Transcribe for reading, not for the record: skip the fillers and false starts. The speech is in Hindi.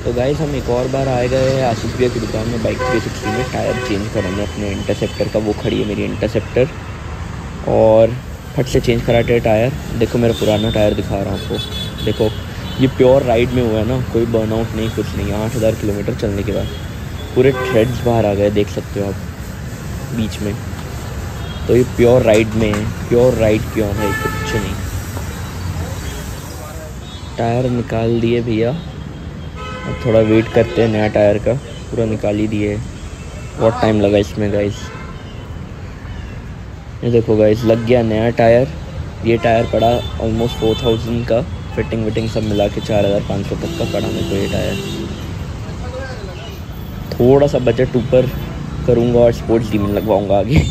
तो गाइस हम एक और बार आए गए हैं आशीष भैया की दुकान में बाइक 360 में टायर चेंज कराने अपने इंटरसेप्टर का। वो खड़ी है मेरी इंटरसेप्टर और फट से चेंज कराते हैं टायर। देखो मेरा पुराना टायर दिखा रहा हूँ आपको। देखो ये प्योर राइड में हुआ है ना, कोई बर्नआउट नहीं कुछ नहीं। 8000 किलोमीटर चलने के बाद पूरे थ्रेड्स बाहर आ गए, देख सकते हो आप बीच में। तो ये प्योर राइड में है, प्योर राइड क्यों है, कुछ नहीं। टायर निकाल दिए भैया, अब थोड़ा वेट करते हैं नया टायर का। पूरा निकाल ही दिए। बहुत टाइम लगा इसमें गाइस। ये देखो गाइस लग गया नया टायर। ये टायर पड़ा ऑलमोस्ट 4000 का, फिटिंग विटिंग सब मिला के 4500 तक का पड़ा मेरे को ये टायर। थोड़ा सा बजट ऊपर करूँगा और स्पोर्ट्स डीमन लगवाऊँगा आगे।